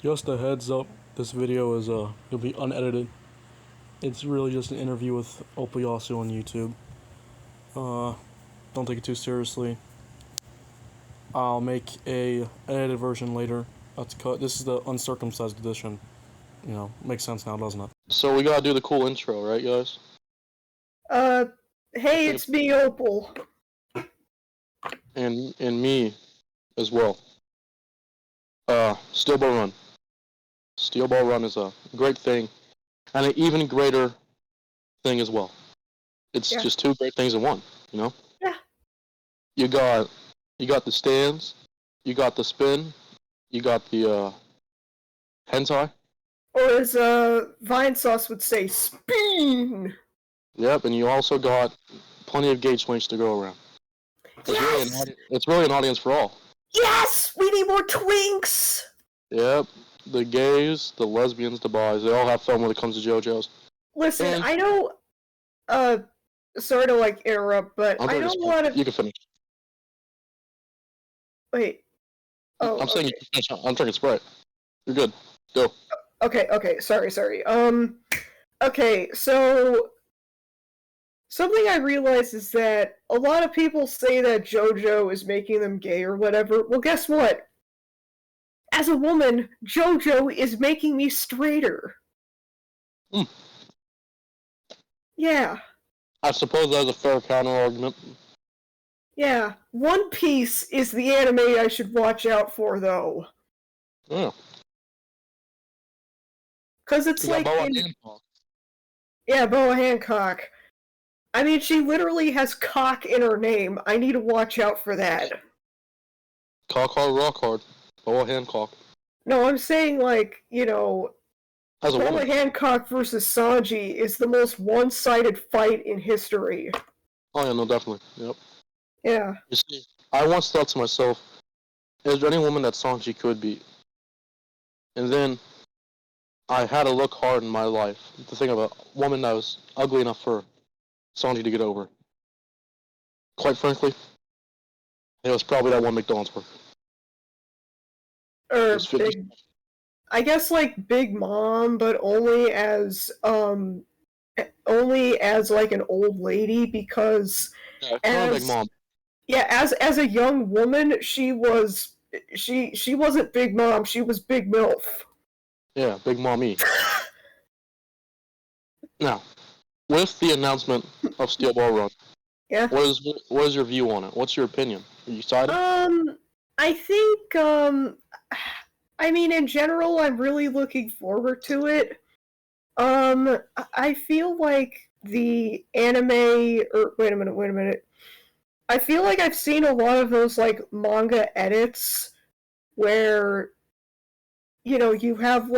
Just a heads up, this video is it'll be unedited. It's really just an interview with Opayasu on YouTube. Don't take it too seriously. I'll make a edited version later. That's cut. This is the uncircumcised edition. You know, makes sense now, doesn't it? So we gotta do the cool intro, right, guys? Hey, it's me, Opal. And me as well. Steel Ball Run. Steel Ball Run is a great thing, and an even greater thing as well. It's just two great things in one, you know? Yeah. You got the stands, you got the spin, you got the hentai. Or as Vine Sauce would say, spin! Yep, and you also got plenty of gauge swings to go around. Yes! It's really an audience for all. Yes! We need more twinks! Yep, the gays, the lesbians, the bis, they all have fun when it comes to JoJo's. Listen, I know, sorry to, interrupt, but I know a lot of... You can finish. Wait. Oh, I'm saying you can finish. I'm drinking Sprite. You're good. Go. Okay, sorry. Okay, so... Something I realize is that a lot of people say that JoJo is making them gay or whatever. Well, guess what? As a woman, JoJo is making me straighter. Yeah. I suppose that's a fair counter-argument. Yeah. One Piece is the anime I should watch out for, though. Yeah. Because it's like... Hancock. Yeah, Boa Hancock. I mean, she literally has cock in her name. I need to watch out for that. Cock hard, rock hard. Boa Hancock. No, I'm saying, Boa Hancock versus Sanji is the most one-sided fight in history. Oh yeah, no, definitely. Yep. Yeah. You see, I once thought to myself, is there any woman that Sanji could beat? And then I had to look hard in my life to think of a woman that was ugly enough for Sanji to get over. Quite frankly, it was probably that one McDonald's worker. I guess Big Mom, but only as an old lady, because Big Mom. Yeah, as a young woman, she wasn't Big Mom, she was Big MILF. Yeah, Big Mommy. Now, with the announcement of Steel Ball Run, yeah, what is your view on it? What's your opinion? Are you excited? I think I mean, in general, I'm really looking forward to it. I feel like the anime, wait a minute. I feel like I've seen a lot of those manga edits where you have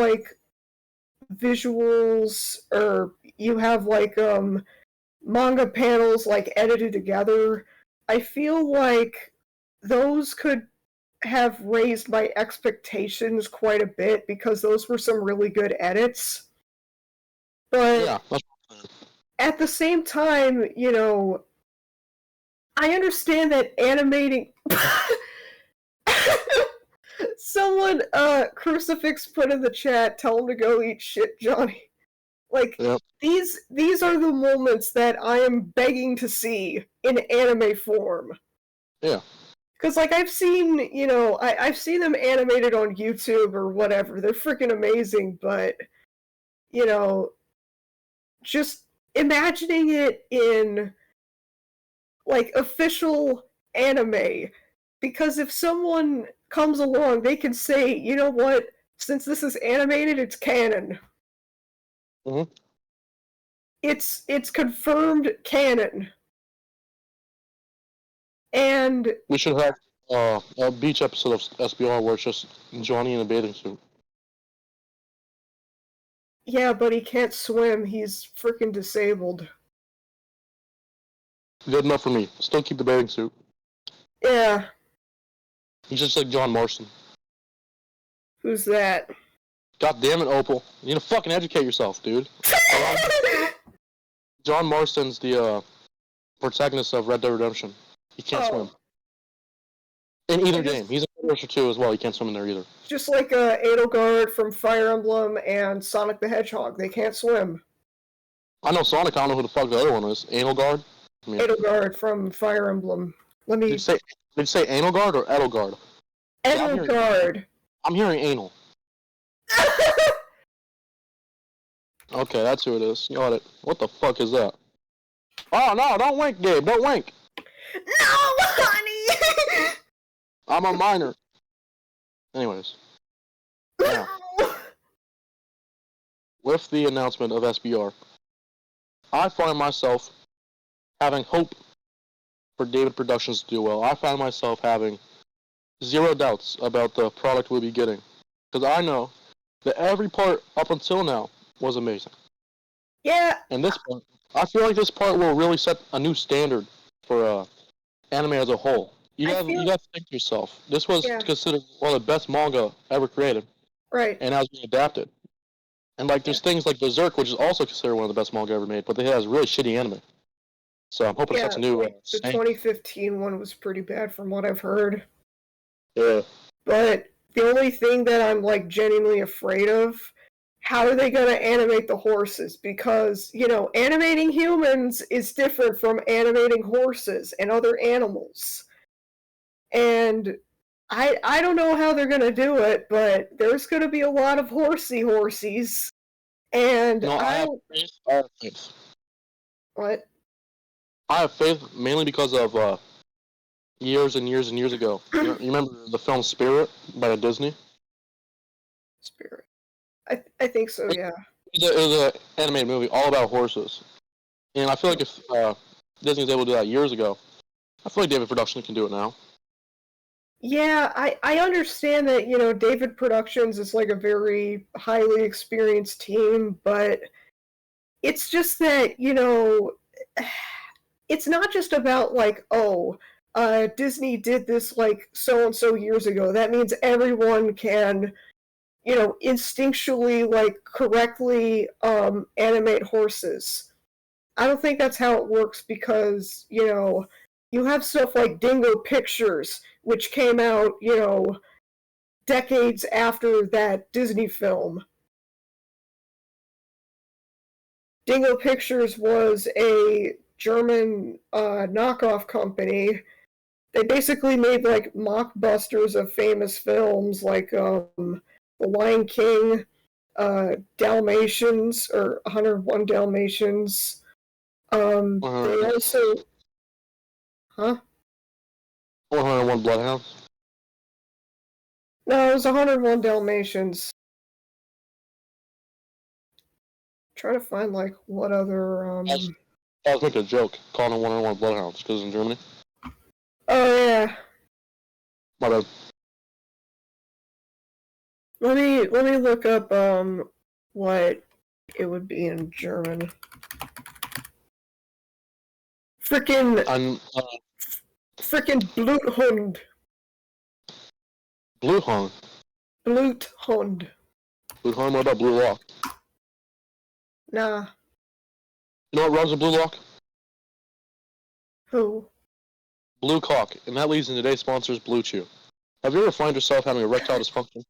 visuals, or you have manga panels edited together. I feel like those could have raised my expectations quite a bit, because those were some really good edits. But yeah, at the same time, I understand that animating... Someone, Crucifix put in the chat, tell him to go eat shit, Johnny. Yep. These are the moments that I am begging to see in anime form. Yeah. Because, I've seen, I've seen them animated on YouTube or whatever. They're freaking amazing, but, just imagining it in, official anime. Because if someone comes along, they can say, you know what, since this is animated, it's canon. Mm-hmm. It's confirmed canon. And we should have a beach episode of SBR where it's just Johnny in a bathing suit. Yeah, but he can't swim. He's freaking disabled. Good enough for me. Still keep the bathing suit. Yeah. He's just like John Marston. Who's that? God damn it, Opal. You need to fucking educate yourself, dude. John Marston's the protagonist of Red Dead Redemption. He can't swim. In either game. He's in Cursor 2 as well. You can't swim in there either. Just like Edelgard from Fire Emblem and Sonic the Hedgehog. They can't swim. I know Sonic. I don't know who the fuck the other one is. Anal Edelgard from Fire Emblem. Did you say anal guard or Edelgard? Edelgard. I'm hearing anal. Okay, that's who it is. Got it. What the fuck is that? Oh no! Don't wink, Gabe. Don't wink. No, honey. I'm a minor. Anyways. Now, with the announcement of SBR, I find myself having hope for David Productions to do well. I find myself having zero doubts about the product we'll be getting. Because I know that every part up until now was amazing. Yeah. And this part, I feel like this part will really set a new standard for anime as a whole. You got to think to yourself. This was considered one of the best manga ever created. Right. And has been adapted. And like, there's things like Berserk, which is also considered one of the best manga ever made, but it has really shitty anime. So I'm hoping it sets a new. The 2015 one was pretty bad, from what I've heard. Yeah. But the only thing that I'm like genuinely afraid of, how are they going to animate the horses? Because, you know, animating humans is different from animating horses and other animals. And I don't know how they're going to do it, but there's going to be a lot of horsies. And no, I have faith. What? I have faith mainly because of years and years and years ago. You remember the film Spirit by Disney? Spirit. I think so, yeah. It was an animated movie all about horses. And I feel like if Disney was able to do that years ago, I feel like David Productions can do it now. Yeah, I understand that, you know, David Productions is like a very highly experienced team, but it's just that, you know, it's not just about like, Disney did this like so-and-so years ago. That means everyone can, you know, instinctually like correctly animate horses. I don't think that's how it works because, you know, you have stuff like Dingo Pictures, which came out, you know, decades after that Disney film. Dingo Pictures was a German knockoff company. They basically made like mockbusters of famous films like The Lion King, Dalmatians, or 101 Dalmatians. They also... Huh? 101 Bloodhounds? No, it was 101 Dalmatians. Trying to find, like, what other, I was making a joke, calling it 101 Bloodhounds, because in Germany. Oh, yeah. My bad. Let me look up, what it would be in German. Frickin' Bluthund. Bluthund? Bluthund. Bluthund? What about Blue Lock? Nah. You know what runs a Blue Lock? Who? Blue Cock, and that leads into today's sponsors, Blue Chew. Have you ever find yourself having erectile dysfunction?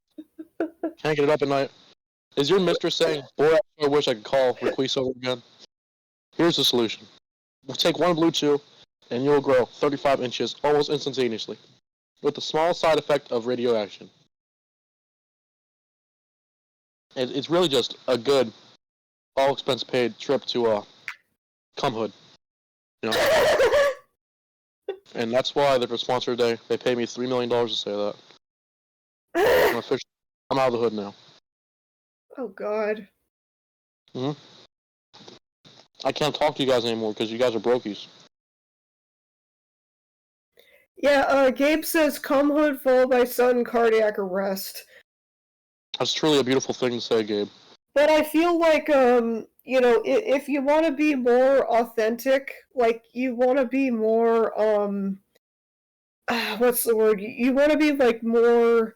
Can't get it up at night? Is your mistress saying, boy, I wish I could call Requise over again? Here's the solution. Take one Blue Chew, and you'll grow 35 inches almost instantaneously, with the small side effect of radioaction. It's really just a good, all expense paid trip to Cumhood. You know? And that's why they're for sponsor today. They pay me $3 million to say that. I'm out of the hood now. Oh, God. I can't talk to you guys anymore because you guys are brokies. Yeah, Gabe says, Cumhood followed by sudden cardiac arrest. That's truly a beautiful thing to say, Gabe. But I feel like, you know, if you want to be more authentic, like, you want to be more, what's the word? You want to be, like, more,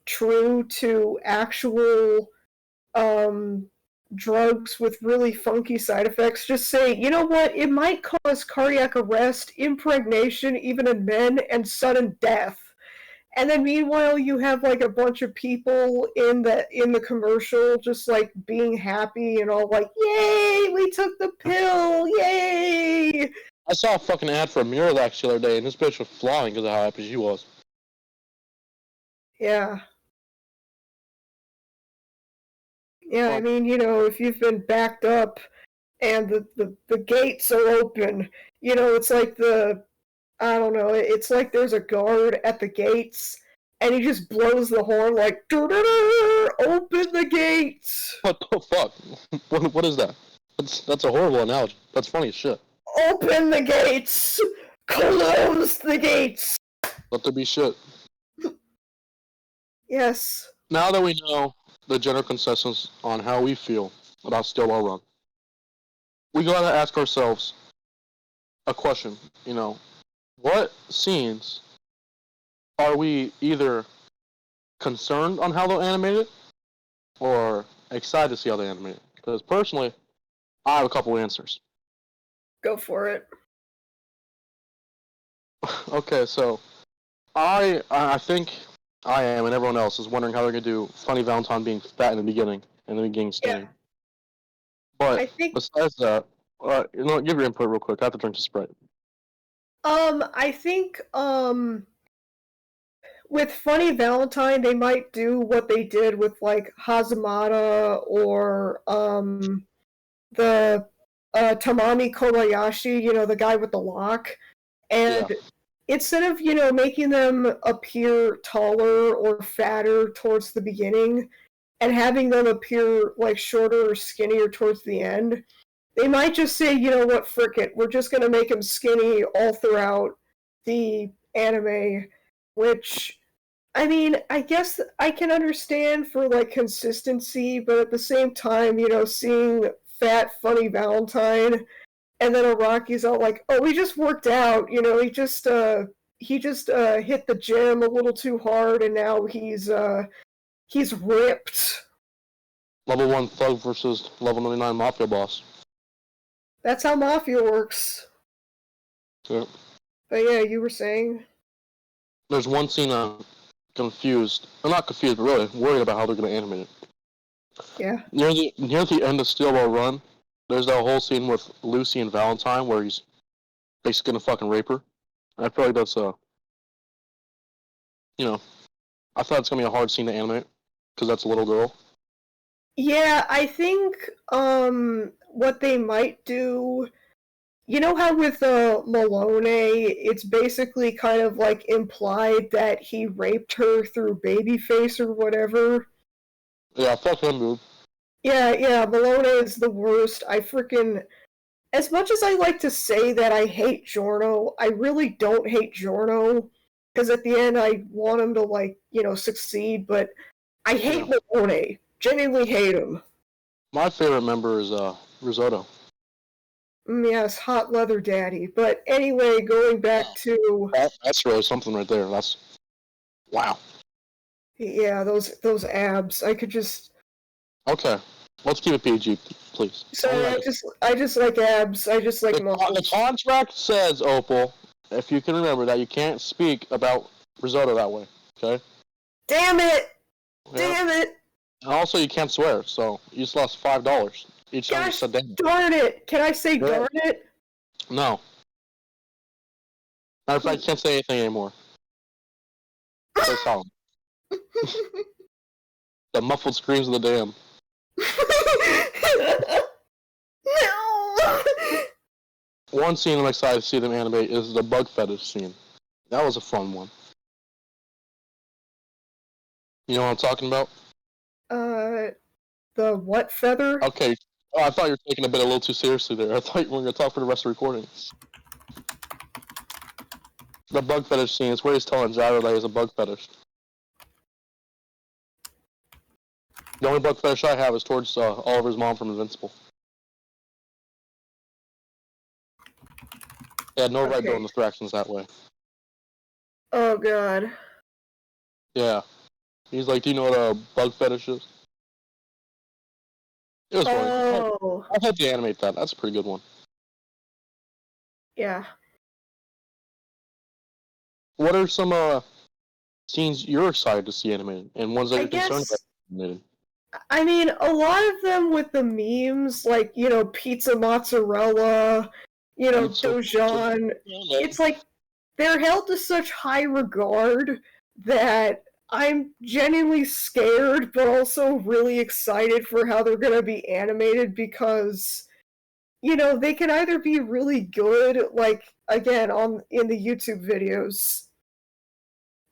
true to actual, drugs with really funky side effects. Just say, you know what, it might cause cardiac arrest, impregnation, even in men, and sudden death. And then meanwhile you have like a bunch of people in the commercial just like being happy and all like, yay, we took the pill, yay. I saw a fucking ad for a Miralax the other day, and this bitch was flying because of how happy she was. Yeah. Yeah, I Well, mean, if you've been backed up and the gates are open, it's like I don't know, it's like there's a guard at the gates and he just blows the horn like, open the gates! what the fuck? What is that? That's a horrible analogy. That's funny as shit. Open the gates! Close the gates! Let there be shit. Yes. Now that we know the general consensus on how we feel about Stillwell Run, we gotta ask ourselves a question. What scenes are we either concerned on how they'll animate it or excited to see how they animate it? Because personally, I have a couple answers. Go for it. Okay, so I think I am, and everyone else is wondering how they're gonna do Funny Valentine being fat in the beginning and then being skinny. Yeah. But I think besides that, give your input real quick. I have to drink the Sprite. I think with Funny Valentine they might do what they did with like Hazamada or the Tamami Kobayashi, the guy with the lock. And Yeah. instead of, making them appear taller or fatter towards the beginning and having them appear like shorter or skinnier towards the end, they might just say, you know what, frick it, we're just going to make them skinny all throughout the anime, which, I mean, I guess I can understand for like consistency, but at the same time, seeing fat, funny Valentine and then Araki's all like, "Oh, he just worked out. He just hit the gym a little too hard, and now he's ripped." Level 1 thug versus level 99 mafia boss. That's how mafia works. Yeah. But yeah, you were saying. There's one scene I'm confused. I'm not confused, but really worried about how they're going to animate it. Yeah. Near the end of Stillwell Run, there's that whole scene with Lucy and Valentine where he's basically gonna fucking rape her. I feel like that's I thought it's gonna be a hard scene to animate because that's a little girl. Yeah, I think what they might do. You know how with Malone, it's basically kind of like implied that he raped her through Babyface or whatever. Yeah, fuck him, dude. Yeah, Malone is the worst. I freaking. As much as I like to say that I hate Giorno, I really don't hate Giorno. Because at the end, I want him to, like, succeed, but I hate Malone. Genuinely hate him. My favorite member is Risotto. Yes, hot leather daddy. But anyway, going back to. That's really something right there. That's wow. Yeah, those abs. I could just. Okay, let's keep it PG, please. Sorry, I just like abs. I just like muscles. The contract says, Opal, if you can remember that you can't speak about risotto that way. Okay. Damn it! Yeah. Damn it! And also, you can't swear, so you just lost $5 each time you said damn. Darn it! Can I say darn it? No. Matter of fact, I can't say anything anymore. Stay silent. The muffled screams of the damn. No! One scene I'm excited to see them animate is the bug fetish scene. That was a fun one. You know what I'm talking about? The what feather? Okay. Oh, I thought you were taking a little too seriously there. I thought you were going to talk for the rest of the recording. The bug fetish scene is where he's telling Gyro that he has a bug fetish. The only bug fetish I have is towards Oliver's mom from Invincible. He had no right doing distractions that way. Oh god. Yeah. He's like, do you know what a bug fetish is? It was funny. Oh. I hope they animate that. That's a pretty good one. Yeah. What are some scenes you're excited to see animated, and ones that I you're concerned about guess, animated. I mean, a lot of them with the memes, like, pizza mozzarella, Pizza. Dojan, it's like they're held to such high regard that I'm genuinely scared, but also really excited for how they're going to be animated because, they can either be really good, like, again, in the YouTube videos,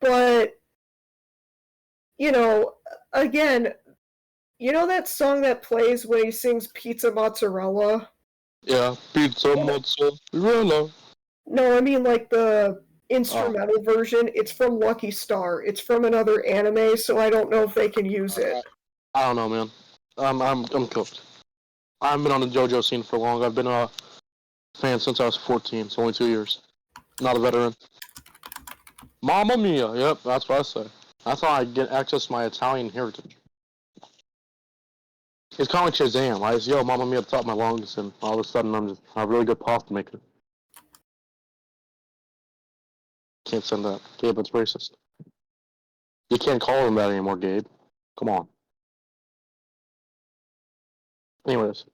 but, you know, again, that song that plays when he sings Pizza Mozzarella? Yeah, pizza mozzarella. No, I mean like the Oh, instrumental version. It's from Lucky Star. It's from another anime, so I don't know if they can use it. I don't know, man. I'm cooked. I haven't been on the JoJo scene for long. I've been a fan since I was 14. It's only 2 years. Not a veteran. Mamma mia. Yep, that's what I say. That's how I get access to my Italian heritage. It's kind of like Shazam. I just yell Mamma mia at the top of my lungs, and all of a sudden I'm just a really good pasta maker. Can't send that. Gabe, that's racist. You can't call him that anymore, Gabe. Come on. Anyways,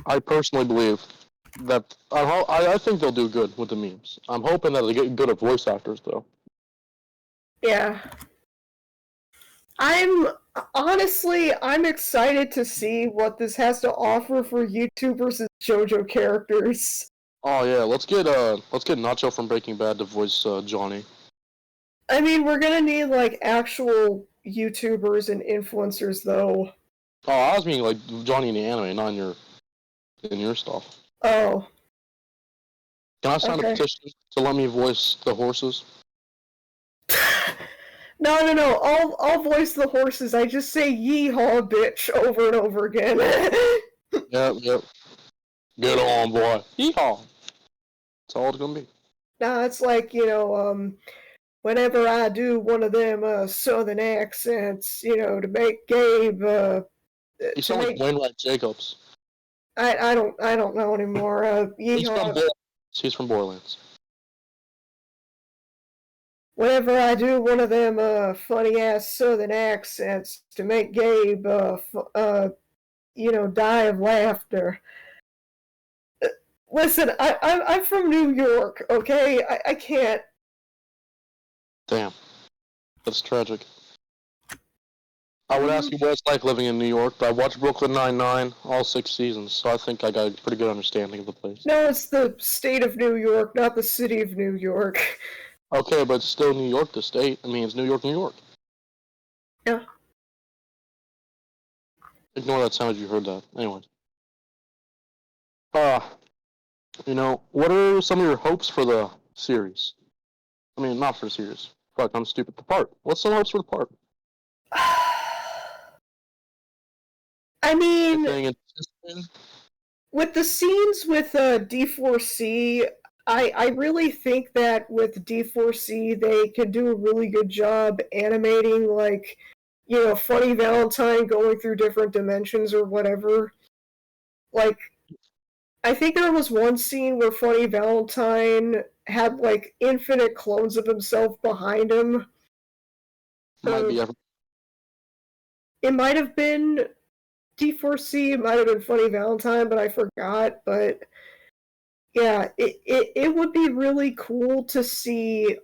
I personally believe that I think they'll do good with the memes. I'm hoping that they get good at voice actors, though. Yeah. I'm excited to see what this has to offer for YouTubers and JoJo characters. Oh yeah, let's get Nacho from Breaking Bad to voice Johnny. I mean, we're gonna need like actual YouTubers and influencers though. Oh, I was meaning like Johnny in the anime, not in your stuff. Oh, Can I sign a okay. petition to let me voice the horses? No. I'll voice the horses. I just say yeehaw, bitch, over and over again. Yep. Get on, boy. Yeehaw. That's all it's gonna be. Nah, it's like, whenever I do one of them southern accents, to make Gabe, You to sound like make Wainwright Jacobs. I don't know anymore. He's from Yeehaw. Borderlands. He's from Borderlands. Whenever I do one of them funny ass southern accents to make Gabe, die of laughter. Listen, I'm from New York, okay? I can't. Damn, that's tragic. I would ask you what it's like living in New York, but I watched Brooklyn Nine-Nine all 6 seasons, so I think I got a pretty good understanding of the place. No, it's the state of New York, not the city of New York. Okay, but it's still New York, the state. I mean, it's New York, New York. Yeah. Ignore that sound if you heard that. Anyway. What are some of your hopes for the series? I mean, not for the series. Fuck, I'm stupid. The part. What's some hopes for the part? I mean, Anything anticipated? with the scenes with D4C, I really think that with D4C they can do a really good job animating, like, Funny Valentine going through different dimensions or whatever. Like, I think there was one scene where Funny Valentine had, like, infinite clones of himself behind him. Might be It might have been D4C, it might have been Funny Valentine, but I forgot. But yeah, it would be really cool to see,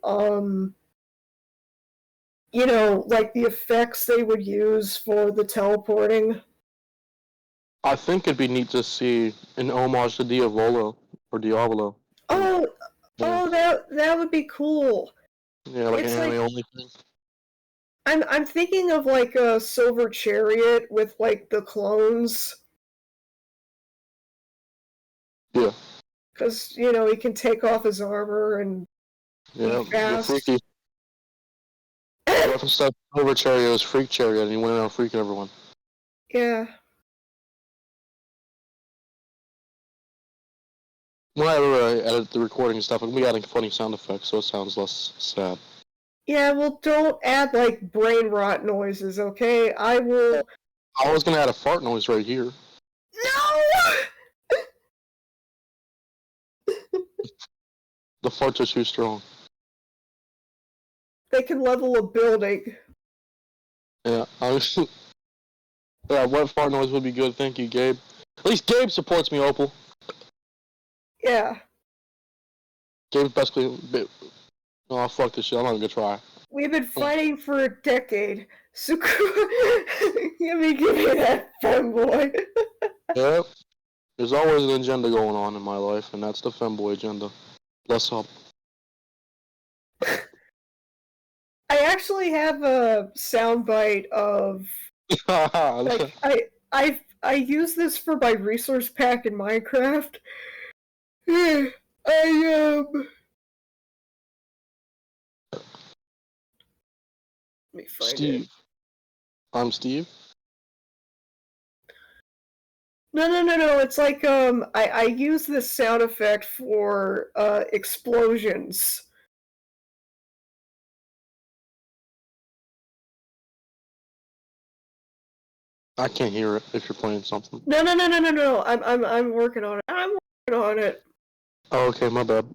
like the effects they would use for the teleporting. I think it'd be neat to see an homage to Diavolo or Diavolo. Oh, Yeah. that would be cool. Yeah, like It's an anime like only thing. I'm thinking of like a Silver Chariot with like the clones. Yeah. Because, he can take off his armor and Yeah, be get fast. freaky. Reference stuff over Chariot was Freak Chariot, and he went around freaking everyone. Yeah. Whenever I edit the recording and stuff, I'm gonna be adding funny sound effects so it sounds less sad. Yeah, well, don't add, like, brain rot noises, okay? I will... I was gonna add a fart noise right here. No! The farts are too strong. They can level a building. Yeah, yeah, wet fart noise would be good. Thank you, Gabe. At least Gabe supports me, Opal. Yeah. Gabe's basically. Oh, fuck this shit. I'm not even gonna try. We've been fighting for a decade. Give me that femboy. Yep. There's always an agenda going on in my life, and that's the femboy agenda. Bless up. I actually have a soundbite of like I use this for my resource pack in Minecraft. Let me find Steve. it. I'm Steve. No. It's like I use this sound effect for explosions. I can't hear it if you're playing something. No. I'm working on it. I'm working on it. Oh, okay, my bad.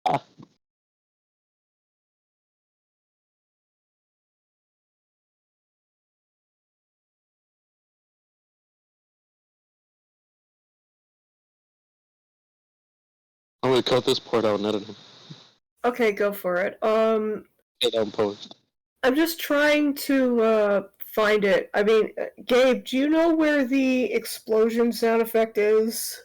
Ah. I'm gonna cut this part out and edit it. Okay, go for it. Get out and post. I'm just trying to find it. I mean, Gabe, do you know where the explosion sound effect is?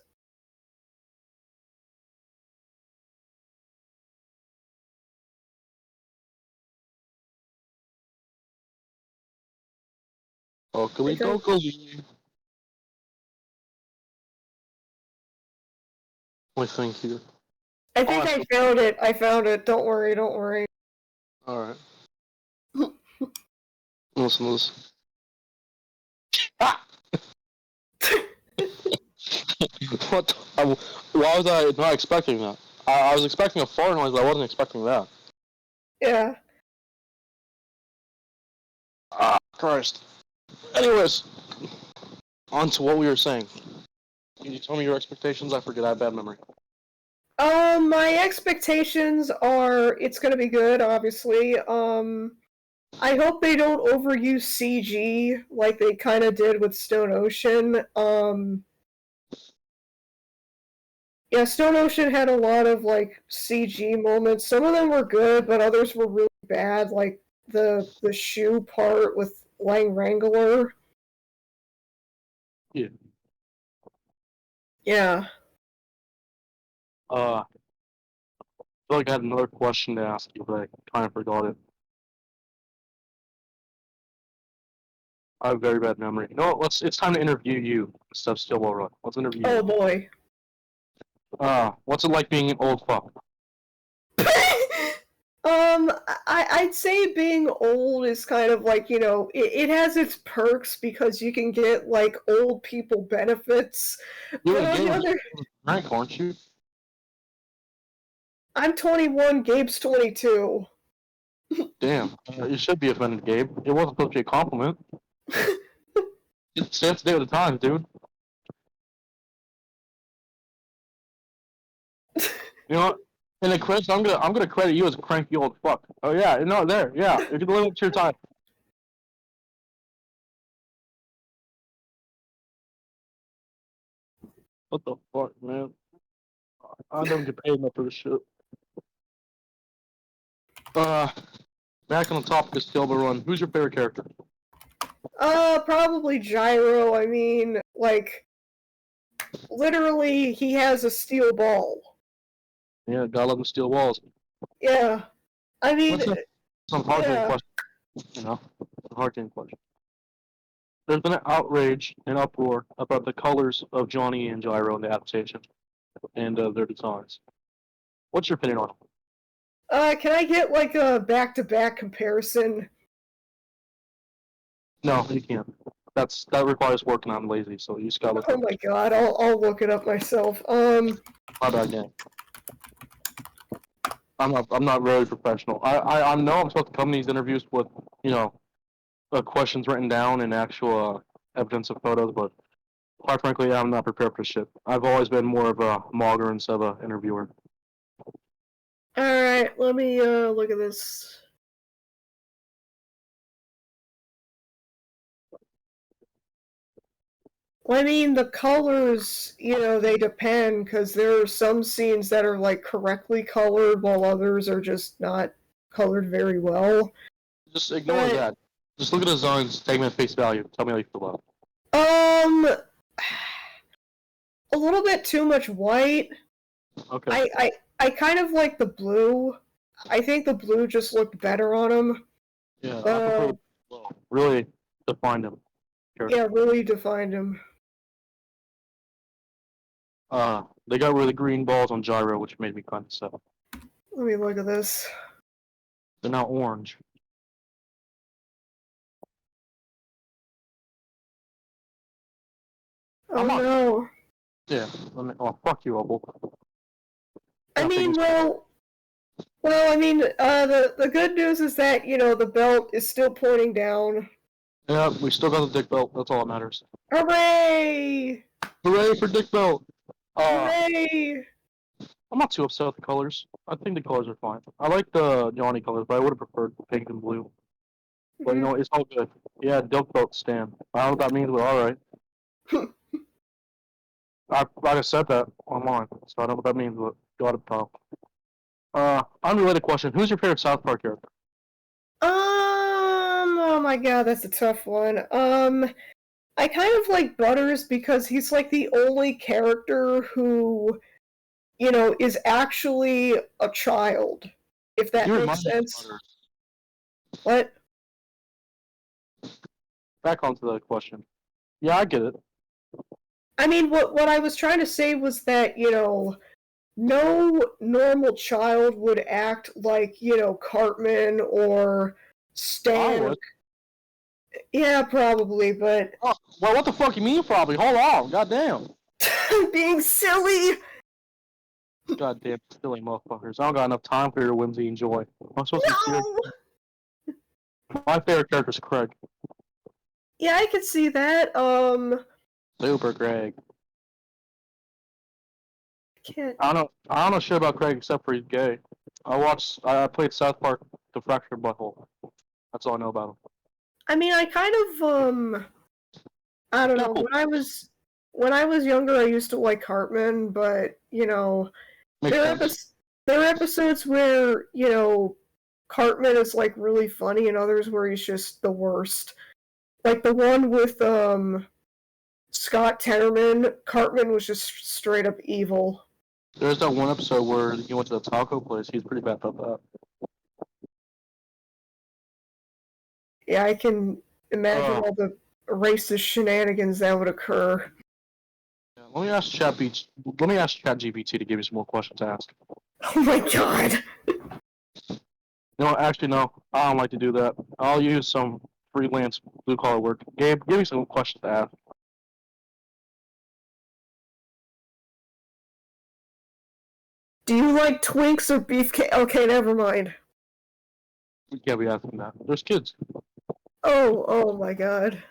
Dokily Because dokily. Wait, thank you. I think I found it. I found it. Don't worry. Don't worry. Alright. Listen to this. Ah! What? Why was I not expecting that? I was expecting a fart noise, but I wasn't expecting that. Yeah. Ah, Christ. Anyways, on to what we were saying. Can you tell me your expectations? I forget, I have bad memory. My expectations are it's gonna be good, obviously. I hope they don't overuse CG like they kind of did with Stone Ocean. Yeah, Stone Ocean had a lot of like CG moments. Some of them were good, but others were really bad, like the shoe part with Lang Wrangler. Yeah. Yeah. I feel like I had another question to ask you, but I kind of forgot it. I have very bad memory. You know what? It's time to interview you, Steph Stillwell. Let's interview Oh you. boy. What's it like being an old fuck? I'd say being old is kind of like, it has its perks because you can get like old people benefits. You're But a on the gamer, other, rank, aren't you? I'm 21, Gabe's 22. Damn, you should be offended, Gabe. It wasn't supposed to be a compliment. Stay up to date with the times, dude. You know what? In the credits, I'm gonna credit you as a cranky old fuck. Oh yeah, no, there, yeah. You can live up to your time. What the fuck, man? I don't get paid enough for this shit. Back on the topic of Steel Run. Who's your favorite character? Probably Gyro. I mean, like, literally, he has a steel ball. Yeah, gotta love the steel walls. Yeah. I mean, Some hard hitting question. You know, hard hitting question. There's been an outrage and uproar about the colors of Johnny and Gyro in the adaptation and their designs. What's your opinion on them? can I get like a back-to-back comparison? No, you can't. That requires working. I'm lazy, so you just gotta look Oh up. my god, I'll look it up myself. My bad game. I'm not really professional. I know I'm supposed to come to these interviews with questions written down and actual evidence of photos, but quite frankly, I'm not prepared for shit. I've always been more of a mogger instead of an interviewer. Alright, let me look at this. Well, I mean, the colors, they depend, because there are some scenes that are, like, correctly colored, while others are just not colored very well. Just ignore But, that. Just look at the designs, take them at face value. Tell me how you feel about a little bit too much white. it. Okay. I kind of like the blue. I think the blue just looked better on him. Yeah, I prefer really defined them. Sure. Yeah, really defined him. They got rid of the green balls on gyro, which made me kind of sad. Let me look at this. They're now orange. Oh no. Yeah. Fuck you, Obel. I mean, the good news is that, the belt is still pointing down. Yeah, we still got the dick belt. That's all that matters. Hooray! Hooray for dick belt! Hooray! I'm not too upset with the colors. I think the colors are fine. I like the Johnny colors, but I would have preferred pink and blue. But you know, it's all good. Yeah, dick belt stand. I don't know what that means, but alright. I said that online, so I don't know what that means, but go up top. Unrelated question. Who's your favorite South Park character? Oh my god, that's a tough one. I kind of like Butters because he's like the only character who, is actually a child. If that makes sense. What? Back onto the question. Yeah, I get it. I mean, what I was trying to say was that, no normal child would act like, Cartman or Stan. I would. Yeah, probably, but Oh, well, what the fuck you mean probably? Hold on, goddamn. being silly. Goddamn silly motherfuckers. I don't got enough time for your whimsy and joy. I'm supposed to be serious. My favorite character is Craig. Yeah, I could see that. Super Craig. Can't. I don't know shit about Craig except for he's gay. I played South Park The Fractured Butthole. That's all I know about him. I mean, I kind of I don't know. When I was younger, I used to like Cartman, but there are episodes where Cartman is like really funny, and others where he's just the worst. Like the one with Scott Tenorman, Cartman was just straight up evil. There's that one episode where he went to the taco place. He's pretty bad about that. Yeah, I can imagine all the racist shenanigans that would occur. Yeah, let me ask ChatGPT to give you some more questions to ask. Oh my god. No, actually, no. I don't like to do that. I'll use some freelance blue-collar work. Gabe, give me some questions to ask. Do you like Twinks or beefcake? Okay, never mind. We can't be asking that. There's kids. Oh my god.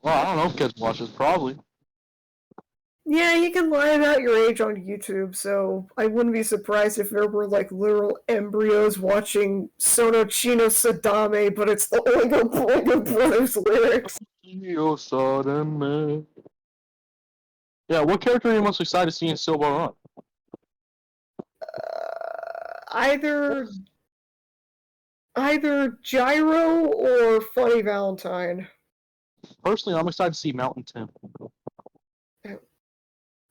Well, I don't know if kids watch this. Probably. Yeah, you can lie about your age on YouTube, so I wouldn't be surprised if there were like literal embryos watching Sonochino Sadame, but it's the Oingo Boingo Brothers lyrics. Yeah, what character are you most excited to see in Silver Run? Either Gyro or Funny Valentine. Personally, I'm excited to see Mountain Tim.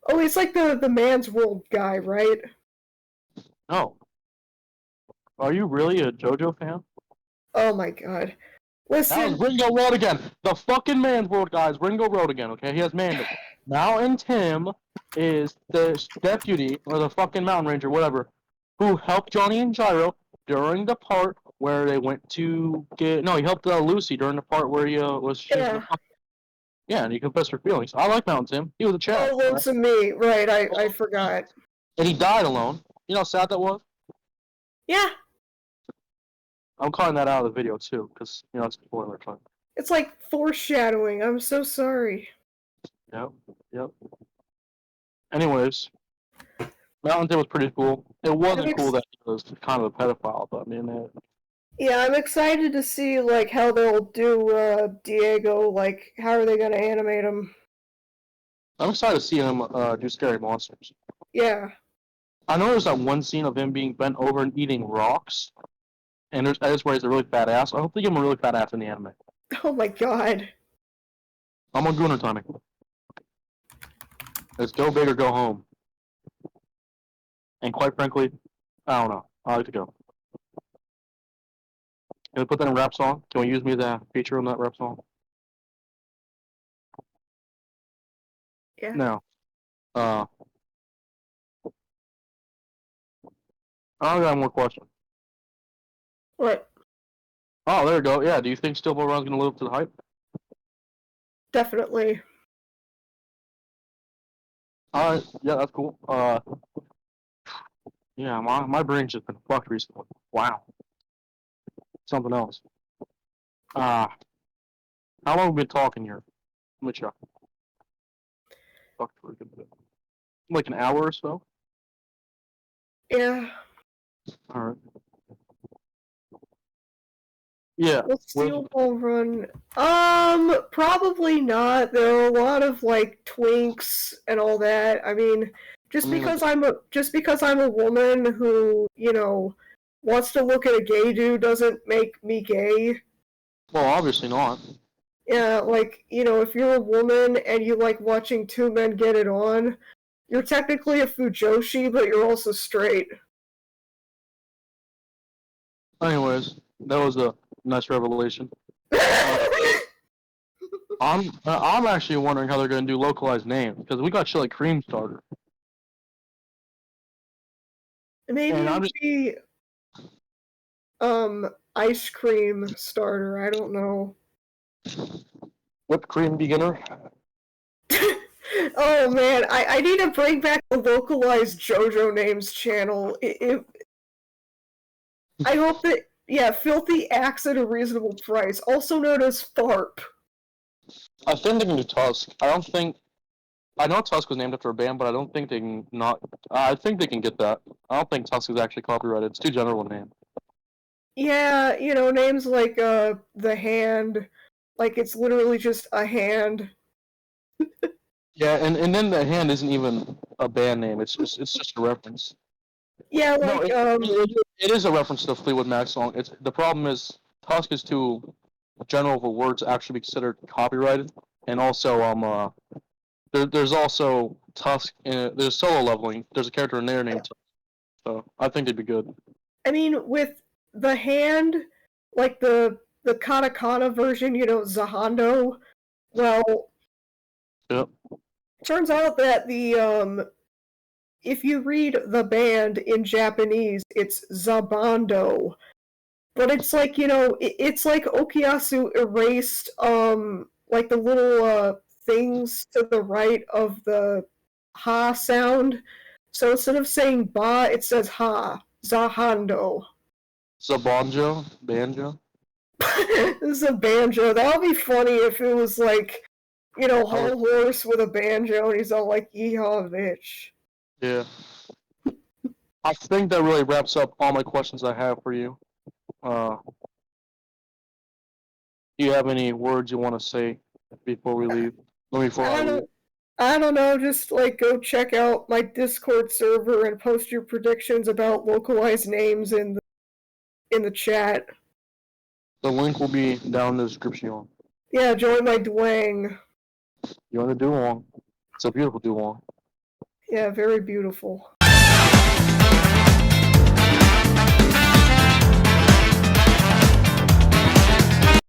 Oh, he's like the Man's World guy, right? No. Are you really a JoJo fan? Oh my god. Listen. That was Ringo Road again. The fucking Man's World guy is Ringo Road again, okay? He has Mando. Mountain Tim is the deputy, or the fucking Mountain Ranger, whatever, who helped Johnny and Gyro during the part where they went to get. No, he helped Lucy during the part where he was. She was Yeah. yeah, and he confessed her feelings. I like Mountain Tim. He was a Chad. Oh, Lonesome Me. Right, I forgot. And he died alone. You know how sad that was? Yeah. I'm calling that out of the video too, because it's a spoiler. But It's like foreshadowing. I'm so sorry. yep, yep. Anyways, Mountain Tim was pretty cool. It wasn't cool that he was kind of a pedophile, but I mean, yeah, I'm excited to see like how they'll do Diego. Like, how are they gonna animate him? I'm excited to see him do Scary Monsters. Yeah. I know there's that one scene of him being bent over and eating rocks, and that's where he's a really fat ass. I hope they give him a really fat ass in the anime. Oh my god. I'm on Gunner timing. It's go big or go home. And quite frankly, I don't know. I like to go. Can we put that in rap song? Can we use me as a feature on that rap song? Yeah. No. I got more questions. What? Oh, there we go. Yeah, do you think Stillborn Run's gonna live up to the hype? Definitely. Alright, yeah, that's cool. Yeah, my brain's just been fucked recently. Wow. Something else. How long have we been talking here? Let me check. Fucked for a good bit. Like an hour or so? Yeah. Alright. Yeah. Will Stillborn Run? Probably not. There are a lot of like twinks and all that. I mean, just because I'm a woman who, wants to look at a gay dude doesn't make me gay. Well, obviously not. Yeah, like, if you're a woman and you like watching two men get it on, you're technically a fujoshi, but you're also straight. Anyways, that was a nice revelation. I'm actually wondering how they're gonna do localized names because we got shit like Cream Starter. Maybe And it'll be ice cream starter. I don't know. Whipped Cream Beginner. Oh man, I need to bring back the localized JoJo names channel. I hope that Filthy Axe at a Reasonable Price, also known as FARP. I think they can do Tusk. I know Tusk was named after a band, but I don't think they can not. I think they can get that. I don't think Tusk is actually copyrighted. It's too general a name. Yeah, names like The Hand, like it's literally just a hand. Yeah, and then the hand isn't even a band name. It's just a reference. Yeah, No, like it is a reference to the Fleetwood Mac song. The problem is Tusk is too general for words to actually be considered copyrighted, and also there's also Tusk. There's solo leveling. There's a character in there named Tusk, so I think they'd be good. I mean, with The Hand, like the katakana version, Zahando. Well, Yep. turns out that if you read the band in Japanese, it's Zabando. But it's like, it's like Okuyasu erased, like the little, things to the right of the ha sound. So instead of saying ba, it says ha. Zahando. Zabanjo, banjo. This is a banjo. That would be funny if it was like, whole horse with a banjo and he's all like, yeehaw, bitch. Yeah. I think that really wraps up all my questions I have for you. Do you have any words you want to say before we leave? I don't know, just like go check out my Discord server and post your predictions about localized names in the chat. The link will be down in the description. Yeah, join my Dwang. You want to do one? It's a beautiful do one. Yeah, very beautiful.